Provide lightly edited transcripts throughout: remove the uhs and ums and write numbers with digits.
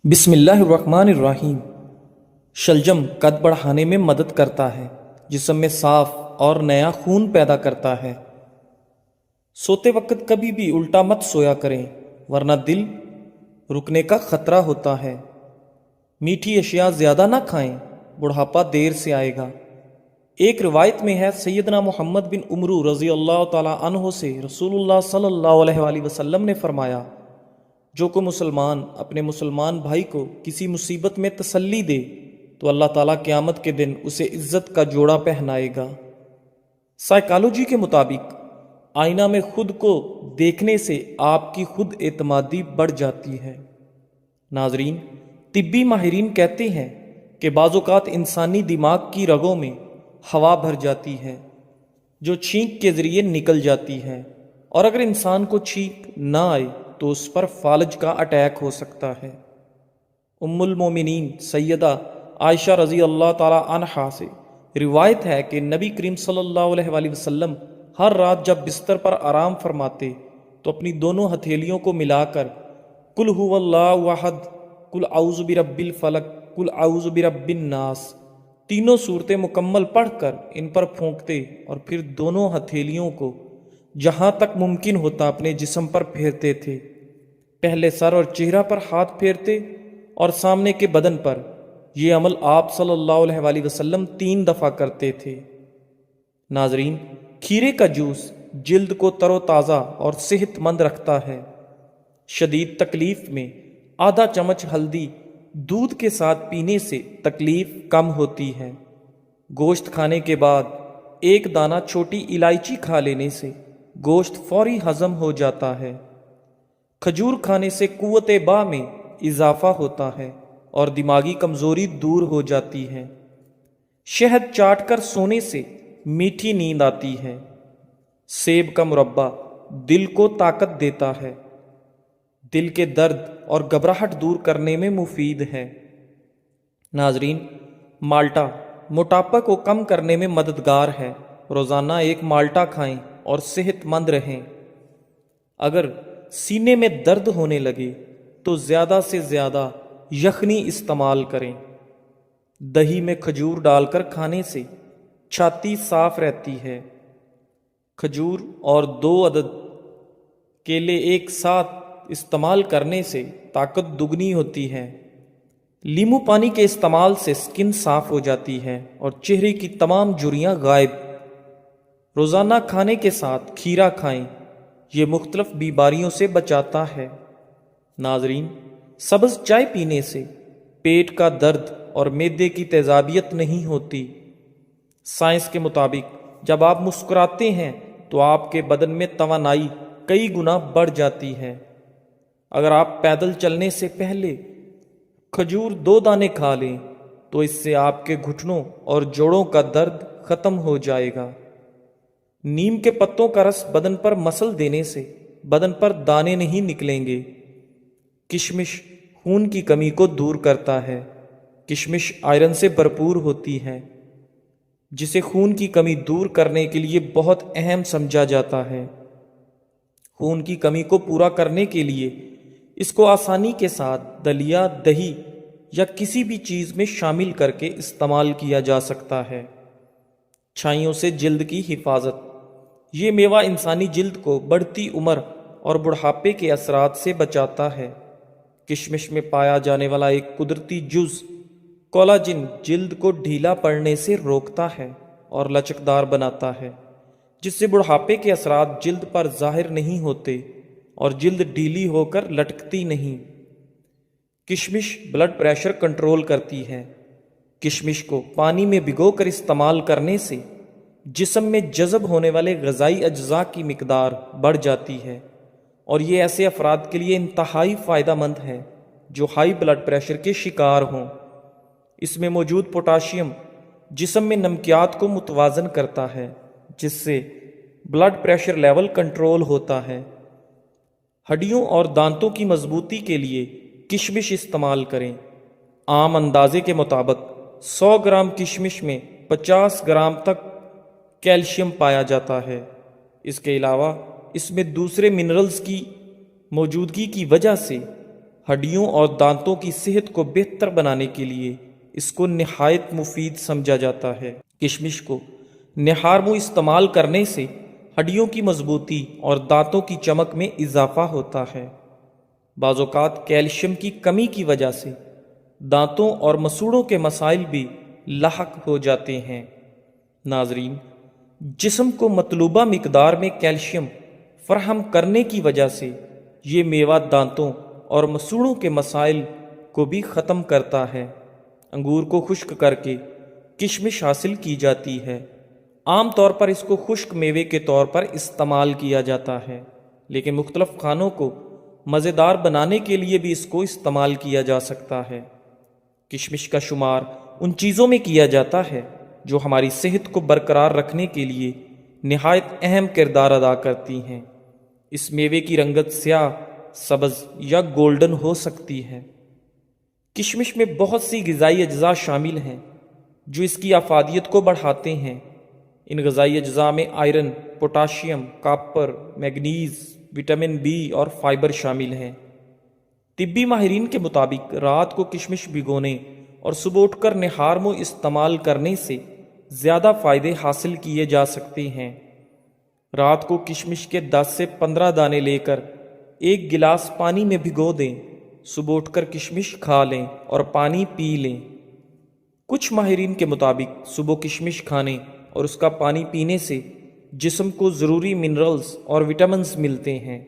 بسم اللہ الرحمن الرحیم۔ شلجم قد بڑھانے میں مدد کرتا ہے، جسم میں صاف اور نیا خون پیدا کرتا ہے۔ سوتے وقت کبھی بھی الٹا مت سویا کریں، ورنہ دل رکنے کا خطرہ ہوتا ہے۔ میٹھی اشیاء زیادہ نہ کھائیں، بڑھاپا دیر سے آئے گا۔ ایک روایت میں ہے، سیدنا محمد بن عمرو رضی اللہ تعالی عنہ سے رسول اللہ صلی اللہ علیہ وآلہ وسلم نے فرمایا، جو کوئی مسلمان اپنے مسلمان بھائی کو کسی مصیبت میں تسلی دے تو اللہ تعالیٰ قیامت کے دن اسے عزت کا جوڑا پہنائے گا۔ سائیکالوجی کے مطابق آئینہ میں خود کو دیکھنے سے آپ کی خود اعتمادی بڑھ جاتی ہے۔ ناظرین، طبی ماہرین کہتے ہیں کہ بعض اوقات انسانی دماغ کی رگوں میں ہوا بھر جاتی ہے جو چھینک کے ذریعے نکل جاتی ہے، اور اگر انسان کو چھینک نہ آئے تو اس پر فالج کا اٹیک ہو سکتا ہے۔ ام المومنین سیدہ عائشہ رضی اللہ تعالی عنہا سے روایت ہے کہ نبی کریم صلی اللہ علیہ وآلہ وسلم ہر رات جب بستر پر آرام فرماتے تو اپنی دونوں ہتھیلیوں کو ملا کر قل هو اللہ احد، قل اعوذ برب الفلق، قل اعوذ برب الناس تینوں صورتیں مکمل پڑھ کر ان پر پھونکتے اور پھر دونوں ہتھیلیوں کو جہاں تک ممکن ہوتا اپنے جسم پر پھیرتے تھے۔ پہلے سر اور چہرہ پر ہاتھ پھیرتے اور سامنے کے بدن پر۔ یہ عمل آپ صلی اللہ علیہ وآلہ وسلم 3 دفعہ کرتے تھے۔ ناظرین، کھیرے کا جوس جلد کو تر و تازہ اور صحت مند رکھتا ہے۔ شدید تکلیف میں آدھا چمچ ہلدی دودھ کے ساتھ پینے سے تکلیف کم ہوتی ہے۔ گوشت کھانے کے بعد 1 دانہ چھوٹی الائچی کھا لینے سے گوشت فوری ہضم ہو جاتا ہے۔ کھجور کھانے سے قوت با میں اضافہ ہوتا ہے اور دماغی کمزوری دور ہو جاتی ہے۔ شہد چاٹ کر سونے سے میٹھی نیند آتی ہے۔ سیب کا مربہ دل کو طاقت دیتا ہے۔ دل کے درد اور گھبراہٹ دور کرنے میں مفید ہے۔ ناظرین، مالٹا موٹاپا کو کم کرنے میں مددگار ہے۔ روزانہ 1 مالٹا کھائیں اور صحت مند رہیں۔ اگر سینے میں درد ہونے لگے تو زیادہ سے زیادہ یخنی استعمال کریں۔ دہی میں کھجور ڈال کر کھانے سے چھاتی صاف رہتی ہے۔ کھجور اور 2 عدد کیلے ایک ساتھ استعمال کرنے سے طاقت دگنی ہوتی ہے۔ لیمو پانی کے استعمال سے سکن صاف ہو جاتی ہے اور چہرے کی تمام جھریاں غائب۔ روزانہ کھانے کے ساتھ کھیرا کھائیں، یہ مختلف بیماریوں سے بچاتا ہے۔ ناظرین، سبز چائے پینے سے پیٹ کا درد اور معدے کی تیزابیت نہیں ہوتی۔ سائنس کے مطابق جب آپ مسکراتے ہیں تو آپ کے بدن میں توانائی کئی گنا بڑھ جاتی ہے۔ اگر آپ پیدل چلنے سے پہلے کھجور 2 دانے کھا لیں تو اس سے آپ کے گھٹنوں اور جوڑوں کا درد ختم ہو جائے گا۔ نیم کے پتوں کا رس بدن پر مسل دینے سے بدن پر دانے نہیں نکلیں گے۔ کشمش خون کی کمی کو دور کرتا ہے۔ کشمش آئرن سے بھرپور ہوتی ہے، جسے خون کی کمی دور کرنے کے لیے بہت اہم سمجھا جاتا ہے۔ خون کی کمی کو پورا کرنے کے لیے اس کو آسانی کے ساتھ دلیا، دہی یا کسی بھی چیز میں شامل کر کے استعمال کیا جا سکتا ہے۔ چھائیوں سے جلد کی حفاظت۔ یہ میوہ انسانی جلد کو بڑھتی عمر اور بڑھاپے کے اثرات سے بچاتا ہے۔ کشمش میں پایا جانے والا ایک قدرتی جز کولاجن جلد کو ڈھیلا پڑنے سے روکتا ہے اور لچکدار بناتا ہے، جس سے بڑھاپے کے اثرات جلد پر ظاہر نہیں ہوتے اور جلد ڈھیلی ہو کر لٹکتی نہیں۔ کشمش بلڈ پریشر کنٹرول کرتی ہے۔ کشمش کو پانی میں بھگو کر استعمال کرنے سے جسم میں جذب ہونے والے غذائی اجزاء کی مقدار بڑھ جاتی ہے، اور یہ ایسے افراد کے لیے انتہائی فائدہ مند ہے جو ہائی بلڈ پریشر کے شکار ہوں۔ اس میں موجود پوٹاشیم جسم میں نمکیات کو متوازن کرتا ہے، جس سے بلڈ پریشر لیول کنٹرول ہوتا ہے۔ ہڈیوں اور دانتوں کی مضبوطی کے لیے کشمش استعمال کریں۔ عام اندازے کے مطابق 100 گرام کشمش میں 50 گرام تک کیلشیم پایا جاتا ہے۔ اس کے علاوہ اس میں دوسرے منرلز کی موجودگی کی وجہ سے ہڈیوں اور دانتوں کی صحت کو بہتر بنانے کے لیے اس کو نہایت مفید سمجھا جاتا ہے۔ کشمش کو نہار منہ استعمال کرنے سے ہڈیوں کی مضبوطی اور دانتوں کی چمک میں اضافہ ہوتا ہے۔ بعض اوقات کیلشیم کی کمی کی وجہ سے دانتوں اور مسوڑوں کے مسائل بھی لاحق ہو جاتے ہیں۔ ناظرین، جسم کو مطلوبہ مقدار میں کیلشیم فراہم کرنے کی وجہ سے یہ میوہ دانتوں اور مسوڑوں کے مسائل کو بھی ختم کرتا ہے۔ انگور کو خشک کر کے کشمش حاصل کی جاتی ہے۔ عام طور پر اس کو خشک میوے کے طور پر استعمال کیا جاتا ہے، لیکن مختلف کھانوں کو مزیدار بنانے کے لیے بھی اس کو استعمال کیا جا سکتا ہے۔ کشمش کا شمار ان چیزوں میں کیا جاتا ہے جو ہماری صحت کو برقرار رکھنے کے لیے نہایت اہم کردار ادا کرتی ہیں۔ اس میوے کی رنگت سیاہ، سبز یا گولڈن ہو سکتی ہے۔ کشمش میں بہت سی غذائی اجزاء شامل ہیں جو اس کی افادیت کو بڑھاتے ہیں۔ ان غذائی اجزاء میں iron, potassium, copper, manganese, vitamin B اور فائبر شامل ہیں۔ طبی ماہرین کے مطابق رات کو کشمش بھگونے اور صبح اٹھ کر نہار منہ استعمال کرنے سے زیادہ فائدے حاصل کیے جا سکتے ہیں۔ رات کو کشمش کے 10 سے 15 دانے لے کر ایک گلاس پانی میں بھگو دیں، صبح اٹھ کر کشمش کھا لیں اور پانی پی لیں۔ کچھ ماہرین کے مطابق صبح کشمش کھانے اور اس کا پانی پینے سے جسم کو ضروری منرلز اور وٹامنز ملتے ہیں،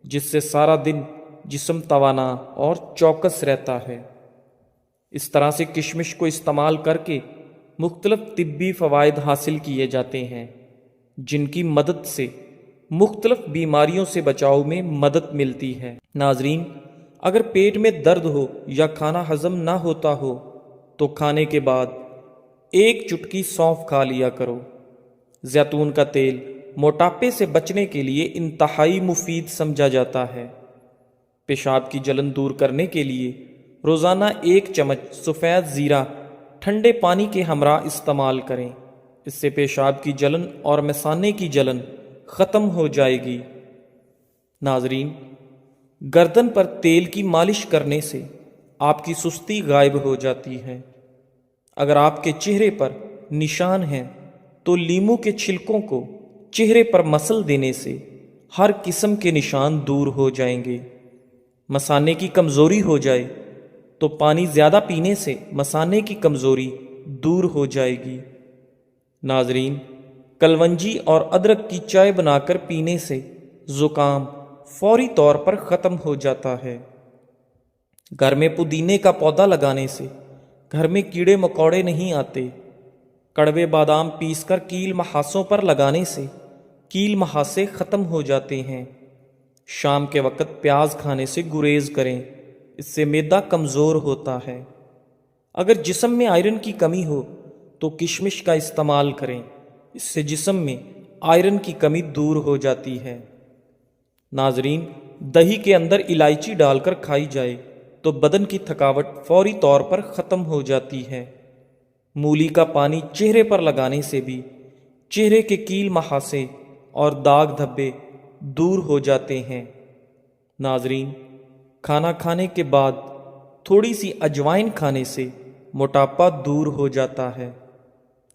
جس سے سارا دن جسم توانا اور چوکس رہتا ہے۔ اس طرح سے کشمش کو استعمال کر کے مختلف طبی فوائد حاصل کیے جاتے ہیں، جن کی مدد سے مختلف بیماریوں سے بچاؤ میں مدد ملتی ہے۔ ناظرین، اگر پیٹ میں درد ہو یا کھانا ہضم نہ ہوتا ہو تو کھانے کے بعد ایک چٹکی سونف کھا لیا کرو۔ زیتون کا تیل موٹاپے سے بچنے کے لیے انتہائی مفید سمجھا جاتا ہے۔ پیشاب کی جلن دور کرنے کے لیے روزانہ 1 چمچ سفید زیرہ ٹھنڈے پانی کے ہمراہ استعمال کریں۔ اس سے پیشاب کی جلن اور مثانے کی جلن ختم ہو جائے گی۔ ناظرین، گردن پر تیل کی مالش کرنے سے آپ کی سستی غائب ہو جاتی ہے۔ اگر آپ کے چہرے پر نشان ہیں تو لیموں کے چھلکوں کو چہرے پر مسل دینے سے ہر قسم کے نشان دور ہو جائیں گے۔ مثانے کی کمزوری ہو جائے تو پانی زیادہ پینے سے مثانے کی کمزوری دور ہو جائے گی۔ ناظرین، کلونجی اور ادرک کی چائے بنا کر پینے سے زکام فوری طور پر ختم ہو جاتا ہے۔ گھر میں پودینے کا پودا لگانے سے گھر میں کیڑے مکوڑے نہیں آتے۔ کڑوے بادام پیس کر کیل محاسوں پر لگانے سے کیل محاسے ختم ہو جاتے ہیں۔ شام کے وقت پیاز کھانے سے گریز کریں، اس سے معدہ کمزور ہوتا ہے۔ اگر جسم میں آئرن کی کمی ہو تو کشمش کا استعمال کریں، اس سے جسم میں آئرن کی کمی دور ہو جاتی ہے۔ ناظرین، دہی کے اندر الائچی ڈال کر کھائی جائے تو بدن کی تھکاوٹ فوری طور پر ختم ہو جاتی ہے۔ مولی کا پانی چہرے پر لگانے سے بھی چہرے کے کیل محاسے اور داغ دھبے دور ہو جاتے ہیں۔ ناظرین، کھانا کھانے کے بعد تھوڑی سی اجوائن کھانے سے موٹاپا دور ہو جاتا ہے۔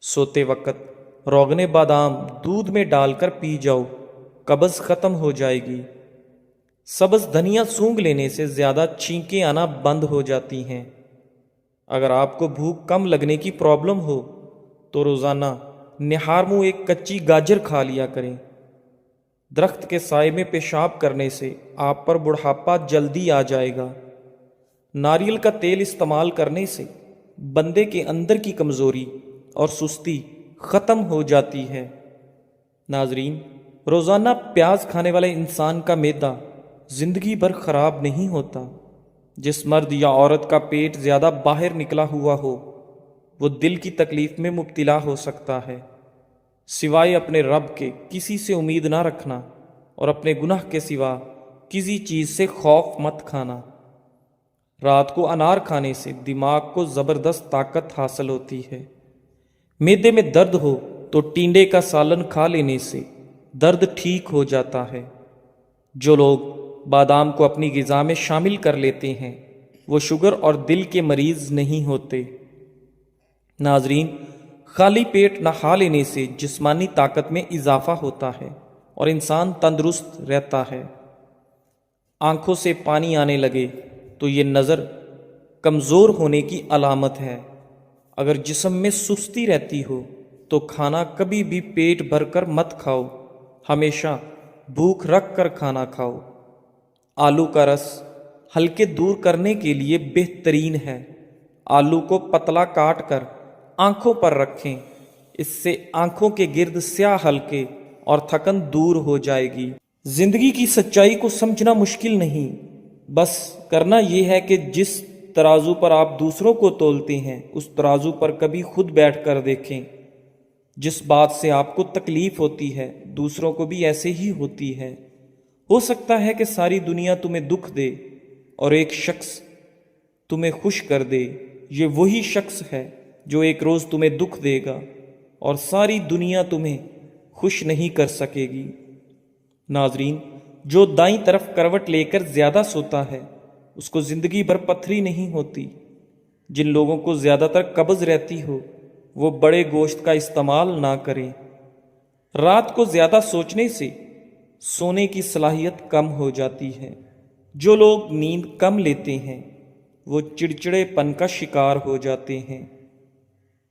سوتے وقت روغن بادام دودھ میں ڈال کر پی جاؤ، قبض ختم ہو جائے گی۔ سبز دھنیا سونگھ لینے سے زیادہ چھینکیں آنا بند ہو جاتی ہیں۔ اگر آپ کو بھوک کم لگنے کی پرابلم ہو تو روزانہ نہار منہ ایک کچی گاجر کھا لیا کریں۔ درخت کے سائے میں پیشاب کرنے سے آپ پر بڑھاپا جلدی آ جائے گا۔ ناریل کا تیل استعمال کرنے سے بندے کے اندر کی کمزوری اور سستی ختم ہو جاتی ہے۔ ناظرین، روزانہ پیاز کھانے والے انسان کا معدہ زندگی بھر خراب نہیں ہوتا۔ جس مرد یا عورت کا پیٹ زیادہ باہر نکلا ہوا ہو وہ دل کی تکلیف میں مبتلا ہو سکتا ہے۔ سوائے اپنے رب کے کسی سے امید نہ رکھنا اور اپنے گناہ کے سوا کسی چیز سے خوف مت کھانا۔ رات کو انار کھانے سے دماغ کو زبردست طاقت حاصل ہوتی ہے۔ معدے میں درد ہو تو ٹینڈے کا سالن کھا لینے سے درد ٹھیک ہو جاتا ہے۔ جو لوگ بادام کو اپنی غذا میں شامل کر لیتے ہیں وہ شوگر اور دل کے مریض نہیں ہوتے۔ ناظرین، خالی پیٹ نہا لینے سے جسمانی طاقت میں اضافہ ہوتا ہے اور انسان تندرست رہتا ہے۔ آنکھوں سے پانی آنے لگے تو یہ نظر کمزور ہونے کی علامت ہے۔ اگر جسم میں سستی رہتی ہو تو کھانا کبھی بھی پیٹ بھر کر مت کھاؤ، ہمیشہ بھوک رکھ کر کھانا کھاؤ۔ آلو کا رس ہلکے دور کرنے کے لیے بہترین ہے۔ آلو کو پتلا کاٹ کر آنکھوں پر رکھیں، اس سے آنکھوں کے گرد سیاہ ہلکے اور تھکن دور ہو جائے گی۔ زندگی کی سچائی کو سمجھنا مشکل نہیں، بس کرنا یہ ہے کہ جس ترازو پر آپ دوسروں کو تولتے ہیں اس ترازو پر کبھی خود بیٹھ کر دیکھیں۔ جس بات سے آپ کو تکلیف ہوتی ہے دوسروں کو بھی ایسے ہی ہوتی ہے۔ ہو سکتا ہے کہ ساری دنیا تمہیں دکھ دے اور ایک شخص تمہیں خوش کر دے، یہ وہی شخص ہے جو ایک روز تمہیں دکھ دے گا اور ساری دنیا تمہیں خوش نہیں کر سکے گی۔ ناظرین، جو دائیں طرف کروٹ لے کر زیادہ سوتا ہے اس کو زندگی بھر پتھری نہیں ہوتی۔ جن لوگوں کو زیادہ تر قبض رہتی ہو وہ بڑے گوشت کا استعمال نہ کریں۔ رات کو زیادہ سوچنے سے سونے کی صلاحیت کم ہو جاتی ہے۔ جو لوگ نیند کم لیتے ہیں وہ چڑچڑے پن کا شکار ہو جاتے ہیں۔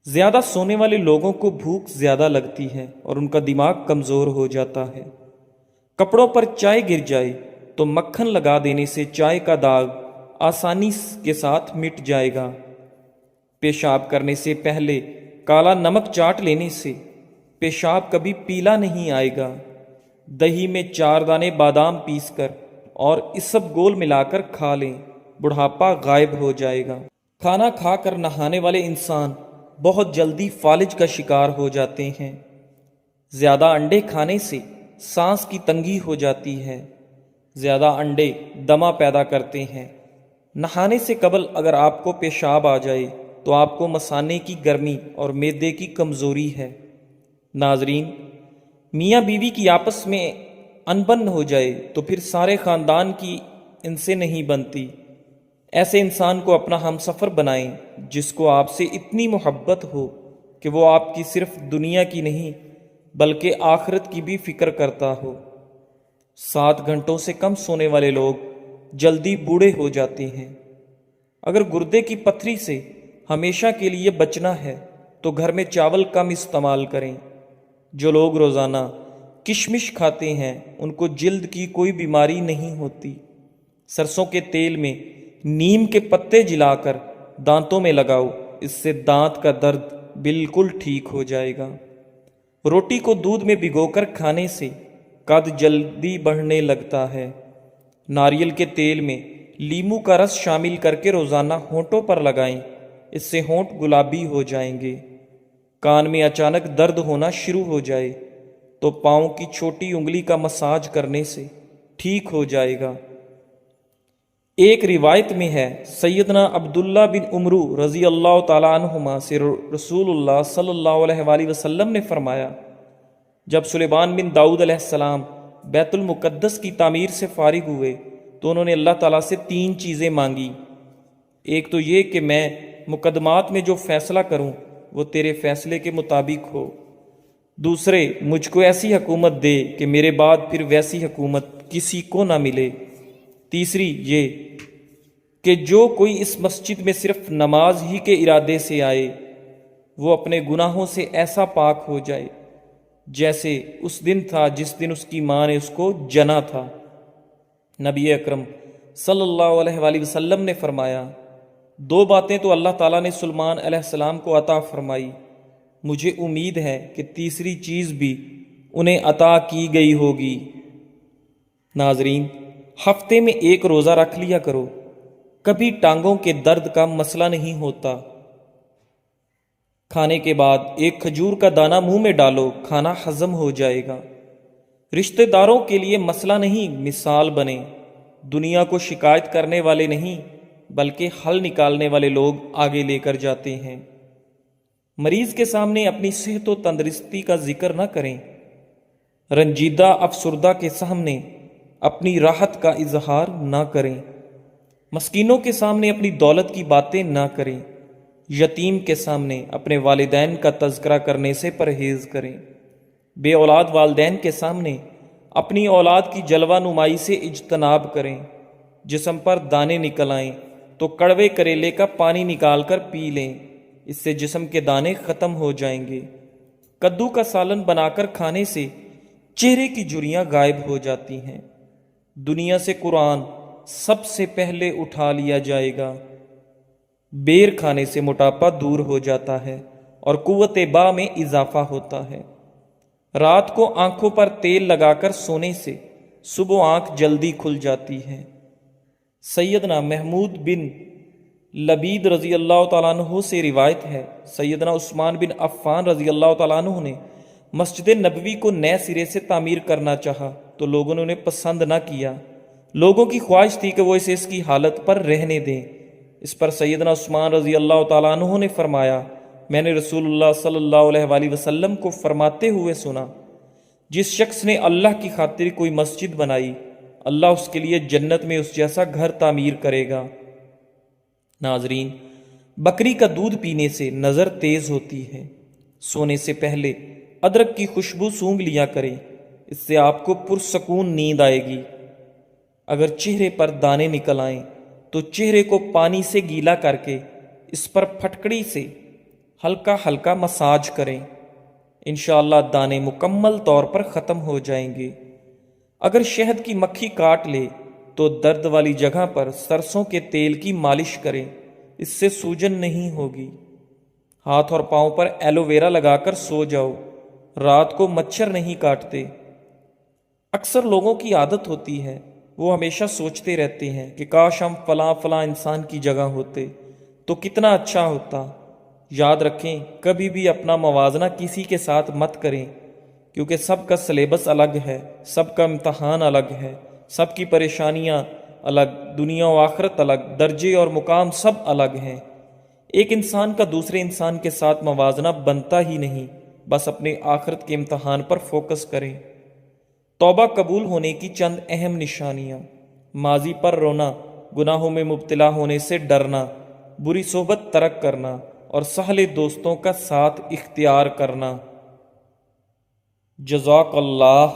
زیادہ سونے والے لوگوں کو بھوک زیادہ لگتی ہے اور ان کا دماغ کمزور ہو جاتا ہے۔ کپڑوں پر چائے گر جائے تو مکھن لگا دینے سے چائے کا داغ آسانی کے ساتھ مٹ جائے گا۔ پیشاب کرنے سے پہلے کالا نمک چاٹ لینے سے پیشاب کبھی پیلا نہیں آئے گا۔ دہی میں 4 دانے بادام پیس کر اور اسب گول ملا کر کھا لیں، بڑھاپا غائب ہو جائے گا۔ کھانا کھا کر نہانے والے انسان بہت جلدی فالج کا شکار ہو جاتے ہیں۔ زیادہ انڈے کھانے سے سانس کی تنگی ہو جاتی ہے۔ زیادہ انڈے دمہ پیدا کرتے ہیں۔ نہانے سے قبل اگر آپ کو پیشاب آ جائے تو آپ کو مثانے کی گرمی اور معدے کی کمزوری ہے۔ ناظرین، میاں بیوی کی آپس میں انبن ہو جائے تو پھر سارے خاندان کی ان سے نہیں بنتی۔ ایسے انسان کو اپنا ہمسفر بنائیں جس کو آپ سے اتنی محبت ہو کہ وہ آپ کی صرف دنیا کی نہیں بلکہ آخرت کی بھی فکر کرتا ہو۔ 7 گھنٹوں سے کم سونے والے لوگ جلدی بوڑھے ہو جاتے ہیں۔ اگر گردے کی پتھری سے ہمیشہ کے لیے بچنا ہے تو گھر میں چاول کم استعمال کریں۔ جو لوگ روزانہ کشمش کھاتے ہیں ان کو جلد کی کوئی بیماری نہیں ہوتی۔ سرسوں کے تیل میں نیم کے پتے جلا کر دانتوں میں لگاؤ، اس سے دانت کا درد بالکل ٹھیک ہو جائے گا۔ روٹی کو دودھ میں بھگو کر کھانے سے قد جلدی بڑھنے لگتا ہے۔ ناریل کے تیل میں لیمو کا رس شامل کر کے روزانہ ہونٹوں پر لگائیں، اس سے ہونٹ گلابی ہو جائیں گے۔ کان میں اچانک درد ہونا شروع ہو جائے تو پاؤں کی چھوٹی انگلی کا مساج کرنے سے ٹھیک ہو جائے گا۔ ایک روایت میں ہے سیدنا عبداللہ بن عمرو رضی اللہ تعالیٰ عنہما سے رسول اللہ صلی اللہ علیہ وآلہ وسلم نے فرمایا، جب سلیمان بن داؤد علیہ السلام بیت المقدس کی تعمیر سے فارغ ہوئے تو انہوں نے اللہ تعالیٰ سے 3 چیزیں مانگی۔ ایک تو یہ کہ میں مقدمات میں جو فیصلہ کروں وہ تیرے فیصلے کے مطابق ہو۔ دوسرے، مجھ کو ایسی حکومت دے کہ میرے بعد پھر ویسی حکومت کسی کو نہ ملے۔ تیسری یہ کہ جو کوئی اس مسجد میں صرف نماز ہی کے ارادے سے آئے وہ اپنے گناہوں سے ایسا پاک ہو جائے جیسے اس دن تھا جس دن اس کی ماں نے اس کو جنا تھا۔ نبی اکرم صلی اللہ علیہ وآلہ وسلم نے فرمایا، 2 باتیں تو اللہ تعالیٰ نے سلیمان علیہ السلام کو عطا فرمائی، مجھے امید ہے کہ تیسری چیز بھی انہیں عطا کی گئی ہوگی۔ ناظرین، ہفتے میں 1 روزہ رکھ لیا کرو، کبھی ٹانگوں کے درد کا مسئلہ نہیں ہوتا۔ کھانے کے بعد 1 کھجور کا دانہ منہ میں ڈالو، کھانا ہضم ہو جائے گا۔ رشتہ داروں کے لیے مسئلہ نہیں، مثال بنے۔ دنیا کو شکایت کرنے والے نہیں بلکہ حل نکالنے والے لوگ آگے لے کر جاتے ہیں۔ مریض کے سامنے اپنی صحت و تندرستی کا ذکر نہ کریں۔ رنجیدہ افسردہ کے سامنے اپنی راحت کا اظہار نہ کریں، مسکینوں کے سامنے اپنی دولت کی باتیں نہ کریں، یتیم کے سامنے اپنے والدین کا تذکرہ کرنے سے پرہیز کریں، بے اولاد والدین کے سامنے اپنی اولاد کی جلوہ نمائی سے اجتناب کریں، جسم پر دانے نکل آئیں تو کڑوے کریلے کا پانی نکال کر پی لیں، اس سے جسم کے دانے ختم ہو جائیں گے۔ کدو کا سالن بنا کر کھانے سے چہرے کی جھریاں غائب ہو جاتی ہیں۔ دنیا سے قرآن سب سے پہلے اٹھا لیا جائے گا۔ بیر کھانے سے موٹاپا دور ہو جاتا ہے اور قوت با میں اضافہ ہوتا ہے۔ رات کو آنکھوں پر تیل لگا کر سونے سے صبح آنکھ جلدی کھل جاتی ہے۔ سیدنا محمود بن لبید رضی اللہ تعالیٰ عنہ سے روایت ہے، سیدنا عثمان بن عفان رضی اللہ تعالیٰ عنہ نے مسجد نبوی کو نئے سرے سے تعمیر کرنا چاہا تو لوگوں نے انہیں پسند نہ کیا۔ لوگوں کی خواہش تھی کہ وہ اسے اس کی حالت پر رہنے دیں۔ اس پر سیدنا عثمان رضی اللہ تعالیٰ عنہ نے فرمایا، میں نے رسول اللہ صلی اللہ علیہ وآلہ وسلم کو فرماتے ہوئے سنا، جس شخص نے اللہ کی خاطر کوئی مسجد بنائی، اللہ اس کے لیے جنت میں اس جیسا گھر تعمیر کرے گا۔ ناظرین، بکری کا دودھ پینے سے نظر تیز ہوتی ہے۔ سونے سے پہلے ادرک کی خوشبو سونگھ لیا کریں، اس سے آپ کو پرسکون نیند آئے گی۔ اگر چہرے پر دانے نکل آئیں تو چہرے کو پانی سے گیلا کر کے اس پر پھٹکڑی سے ہلکا ہلکا مساج کریں، انشاءاللہ دانے مکمل طور پر ختم ہو جائیں گے۔ اگر شہد کی مکھی کاٹ لے تو درد والی جگہ پر سرسوں کے تیل کی مالش کریں، اس سے سوجن نہیں ہوگی۔ ہاتھ اور پاؤں پر ایلو ویرا لگا کر سو جاؤ، رات کو مچھر نہیں کاٹتے۔ اکثر لوگوں کی عادت ہوتی ہے، وہ ہمیشہ سوچتے رہتے ہیں کہ کاش ہم فلاں فلاں انسان کی جگہ ہوتے تو کتنا اچھا ہوتا۔ یاد رکھیں، کبھی بھی اپنا موازنہ کسی کے ساتھ مت کریں، کیونکہ سب کا سلیبس الگ ہے، سب کا امتحان الگ ہے، سب کی پریشانیاں الگ، دنیا و آخرت الگ، درجے اور مقام سب الگ ہیں۔ ایک انسان کا دوسرے انسان کے ساتھ موازنہ بنتا ہی نہیں، بس اپنے آخرت کے امتحان پر فوکس کریں۔ توبہ قبول ہونے کی چند اہم نشانیاں: ماضی پر رونا، گناہوں میں مبتلا ہونے سے ڈرنا، بری صحبت ترک کرنا اور سہلے دوستوں کا ساتھ اختیار کرنا۔ جزاک اللہ۔